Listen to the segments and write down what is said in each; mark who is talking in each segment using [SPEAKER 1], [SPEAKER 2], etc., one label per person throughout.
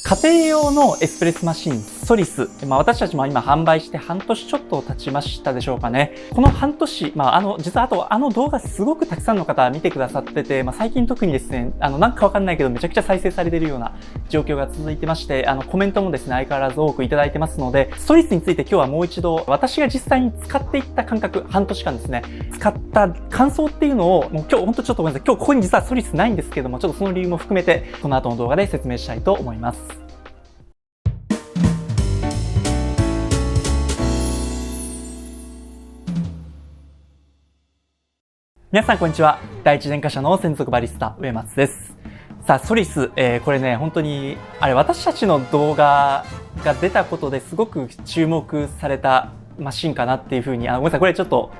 [SPEAKER 1] 家庭用のエスプレッソマシン、ソリス。私たちも今販売して半年ちょっと経ちましたでしょうかね。この半年、実はあの動画すごくたくさんの方見てくださってて、最近特にですね、なんかわかんないけどめちゃくちゃ再生されているような状況が続いてまして、コメントもですね、相変わらず多くいただいてますので、ソリスについて今日はもう一度、私が実際に使っていった感覚、半年間ですね、使った感想っていうのを、もう今日ほんとちょっとごめんなさい、今日ここに実はソリスないんですけども、ちょっとその理由も含めて、この後の動画で説明したいと思います。皆さんこんにちは。第一電化社の専属バリスタ、植松です。さあ、ソリス、これね、本当に、私たちの動画が出たことですごく注目されたマシンかなっていうふうに、ごめんなさい、これちょっと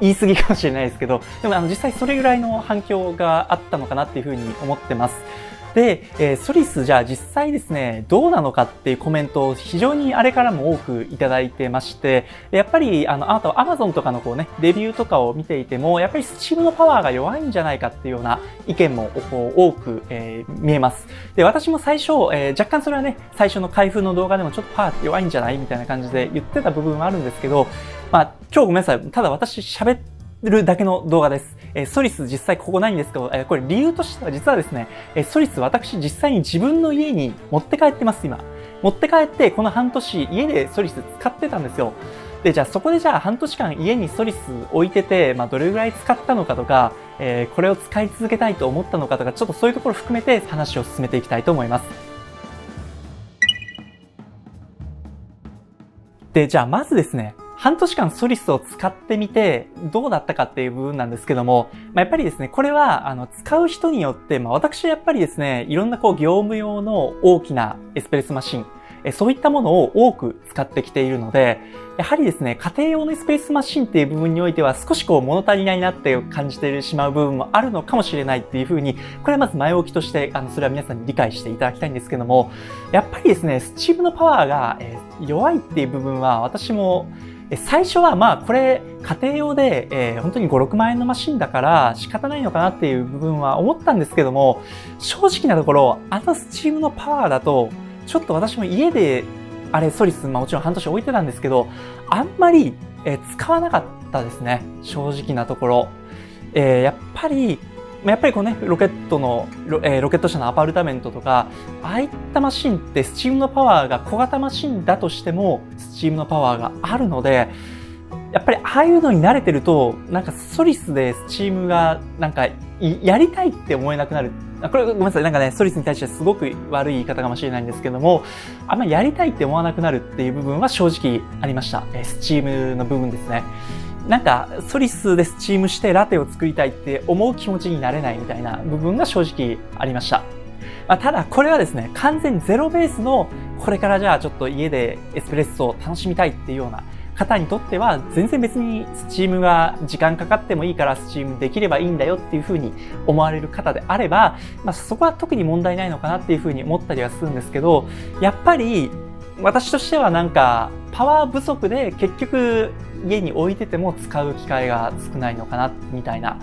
[SPEAKER 1] 言い過ぎかもしれないですけど、でも実際それぐらいの反響があったのかなっていうふうに思ってます。で、ソリスじゃあ実際ですね、どうなのかっていうコメントを非常にあれからも多くいただいてまして、やっぱりあと Amazon とかのレビューとかを見ていても、やっぱり Steam のパワーが弱いんじゃないかっていうような意見も多く、見えます。で、私も最初、若干それはね、最初の開封の動画でもちょっとパワー弱いんじゃないみたいな感じで言ってた部分はあるんですけど、今日ごめんなさい。ただ私喋るだけの動画です。ソリス実際ここないんですけど、これ理由としては実はですね、ソリス私実際に自分の家に持って帰ってます、今。持って帰ってこの半年家でソリス使ってたんですよ。で、じゃあそこで半年間家にソリス置いてて、どれぐらい使ったのかとか、これを使い続けたいと思ったのかとか、ちょっとそういうところを含めて話を進めていきたいと思います。で、じゃあまずですね、半年間ソリスを使ってみてどうだったかっていう部分なんですけども、やっぱりですね、これは使う人によって、私はやっぱりですね、いろんな業務用の大きなエスプレッソマシン、そういったものを多く使ってきているので、やはりですね、家庭用のエスプレッソマシンっていう部分においては少し物足りないなって感じてしまう部分もあるのかもしれないっていうふうに、これはまず前置きとして、それは皆さんに理解していただきたいんですけども、やっぱりですね、スチームのパワーが弱いっていう部分は私も最初はこれ家庭用で、本当に5、6万円のマシンだから仕方ないのかなっていう部分は思ったんですけども、正直なところ、スチームのパワーだと、ちょっと私も家で、ソリス、もちろん半年置いてたんですけど、あんまり、使わなかったですね。正直なところ。やっぱりロケット社のアパルタメントとか、ああいったマシンってスチームのパワーが小型マシンだとしても、スチームのパワーがあるので、やっぱりああいうのに慣れてると、ソリスでスチームがやりたいって思えなくなる。これごめんなさい、ソリスに対してすごく悪い言い方かもしれないんですけども、あんまりやりたいって思わなくなるっていう部分は正直ありました。スチームの部分ですね。ソリスでスチームしてラテを作りたいって思う気持ちになれないみたいな部分が正直ありました。ただこれはですね、完全ゼロベースのこれからちょっと家でエスプレッソを楽しみたいっていうような方にとっては全然別にスチームが時間かかってもいいからスチームできればいいんだよっていうふうに思われる方であれば、そこは特に問題ないのかなっていうふうに思ったりはするんですけど、やっぱり私としてはパワー不足で結局家に置いてても使う機会が少ないのかなみたいな、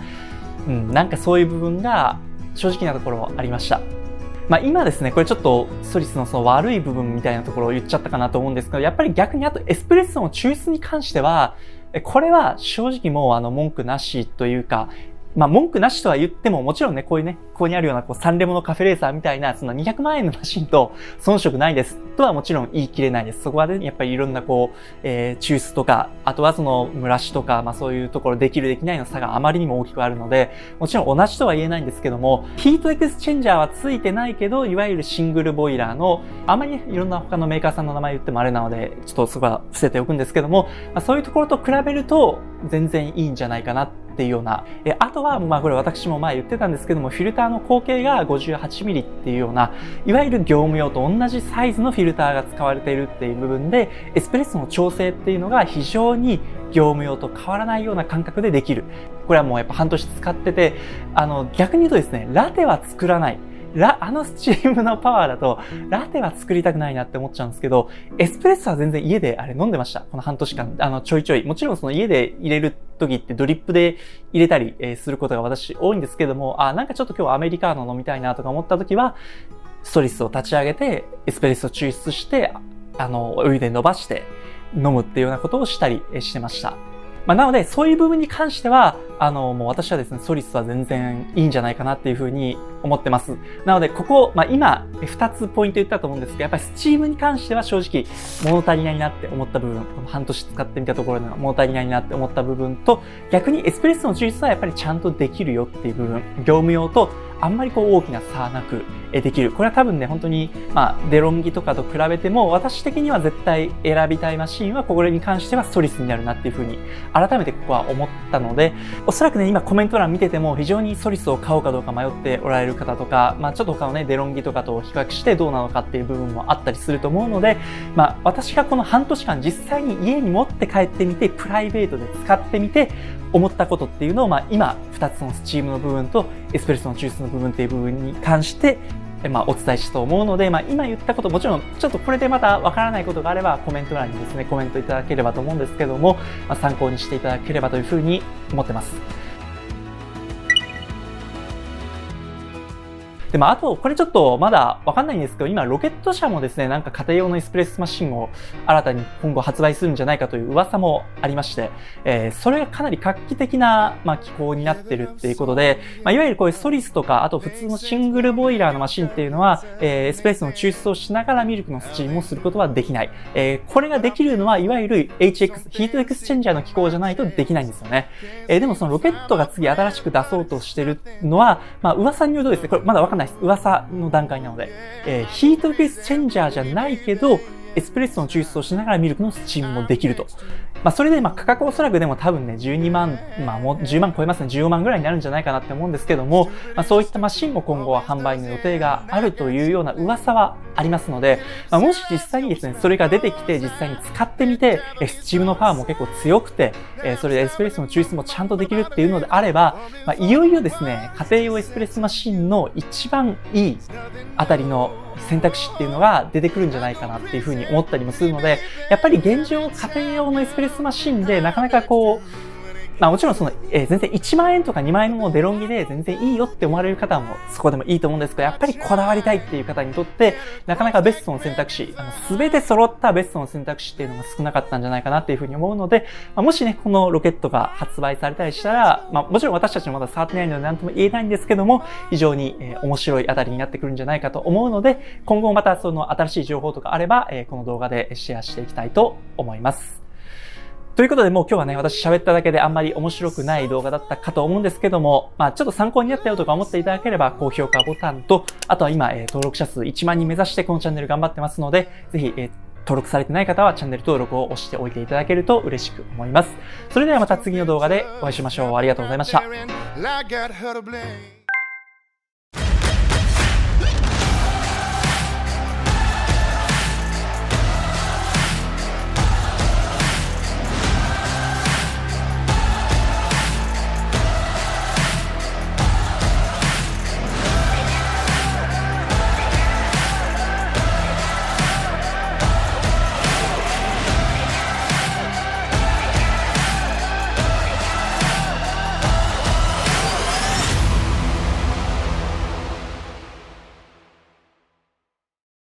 [SPEAKER 1] そういう部分が正直なところありました。今ですね、これちょっとソリスのその悪い部分みたいなところを言っちゃったかなと思うんですけど、やっぱり逆にエスプレッソの抽出に関しては、これは正直もう文句なしというか、文句なしとは言っても、もちろんね、ここにあるようなサンレモのカフェレーサーみたいな、その200万円のマシンと遜色ないですとはもちろん言い切れないです。そこはね、やっぱりいろんな抽出とか、あとはその蒸らしとか、そういうところできるできないの差があまりにも大きくあるので、もちろん同じとは言えないんですけども、ヒートエクスチェンジャーはついてないけど、いわゆるシングルボイラーの、あまりね、いろんな他のメーカーさんの名前言ってもあれなので、ちょっとそこは伏せておくんですけども、そういうところと比べると、全然いいんじゃないかなっていうような。あとは、これ私も前言ってたんですけども、フィルターの口径が 58mm っていうような、いわゆる業務用と同じサイズのフィルターが使われているっていう部分で、エスプレッソの調整っていうのが非常に業務用と変わらないような感覚でできる。これはもうやっぱ半年使ってて、逆に言うとですね、ラテは作らない。スチームのパワーだと、ラテは作りたくないなって思っちゃうんですけど、エスプレッソは全然家で飲んでました。この半年間、ちょいちょい。もちろんその家で入れる時ってドリップで入れたりすることが私多いんですけども、ちょっと今日はアメリカーノ飲みたいなとか思った時は、ストリスを立ち上げて、エスプレッソを抽出して、お湯で伸ばして飲むっていうようなことをしたりしてました。なので、そういう部分に関しては、もう私はですね、ソリスは全然いいんじゃないかなっていうふうに思ってます。なので、ここ、今、2つポイント言ったと思うんですけど、やっぱりスチームに関しては正直、物足りないなって思った部分、この半年使ってみたところでの物足りないなって思った部分と、逆にエスプレッソの抽出はやっぱりちゃんとできるよっていう部分、業務用と、あんまり大きな差なくできる。これは多分ね、本当に、デロンギとかと比べても、私的には絶対選びたいマシンは、これに関してはソリスになるなっていうふうに、改めてここは思ったので、おそらくね、今コメント欄見てても、非常にソリスを買おうかどうか迷っておられる方とか、ちょっと他のね、デロンギとかと比較してどうなのかっていう部分もあったりすると思うので、私がこの半年間実際に家に持って帰ってみて、プライベートで使ってみて、思ったことっていうのを、今、2つのスチームの部分とエスプレッソの抽出の部分っていう部分に関して、お伝えしたと思うので、今言ったこと、もちろん、ちょっとこれでまたわからないことがあれば、コメント欄にですね、コメントいただければと思うんですけども、参考にしていただければというふうに思ってます。で、あと、これちょっとまだわかんないんですけど、今、ロケット社もですね、なんか家庭用のエスプレッソマシンを新たに今後発売するんじゃないかという噂もありまして、それがかなり画期的な、機構になってるっていうことで、いわゆるこういうソリスとか、あと普通のシングルボイラーのマシンっていうのは、エスプレッソの抽出をしながらミルクのスチームをすることはできない。これができるのは、いわゆる HX、ヒートエクスチェンジャーの機構じゃないとできないんですよね。でもそのロケットが次新しく出そうとしてるのは、噂によるとですね、これまだわかんないです。噂の段階なので、ヒートエクスチェンジャーじゃないけど、エスプレッソの抽出をしながらミルクのスチームもできると。それで価格おそらくでも多分ね、12万、もう10万超えますね、14万ぐらいになるんじゃないかなって思うんですけども、そういったマシンも今後は販売の予定があるというような噂はありますので、もし実際にですね、それが出てきて実際に使ってみて、スチームのパワーも結構強くて、それでエスプレッソの抽出もちゃんとできるっていうのであれば、いよいよですね、家庭用エスプレッソマシンの一番いいあたりの選択肢っていうのが出てくるんじゃないかなっていうふうに思ったりもするので、やっぱり現状家庭用のエスプレッソマシンでなかなかもちろん全然1万円とか2万円のデロンギで全然いいよって思われる方もそこでもいいと思うんですけど、やっぱりこだわりたいっていう方にとって、なかなかベストの選択肢、すべて揃ったベストの選択肢っていうのが少なかったんじゃないかなっていうふうに思うので、もしね、このロケットが発売されたりしたら、もちろん私たちもまだ触ってないので何とも言えないんですけども、非常に面白いあたりになってくるんじゃないかと思うので、今後またその新しい情報とかあれば、この動画でシェアしていきたいと思います。ということでもう今日はね、私喋っただけであんまり面白くない動画だったかと思うんですけども、ちょっと参考になったよとか思っていただければ高評価ボタンと、あとは今、登録者数1万人目指してこのチャンネル頑張ってますので、ぜひ、登録されてない方はチャンネル登録を押しておいていただけると嬉しく思います。それではまた次の動画でお会いしましょう。ありがとうございました。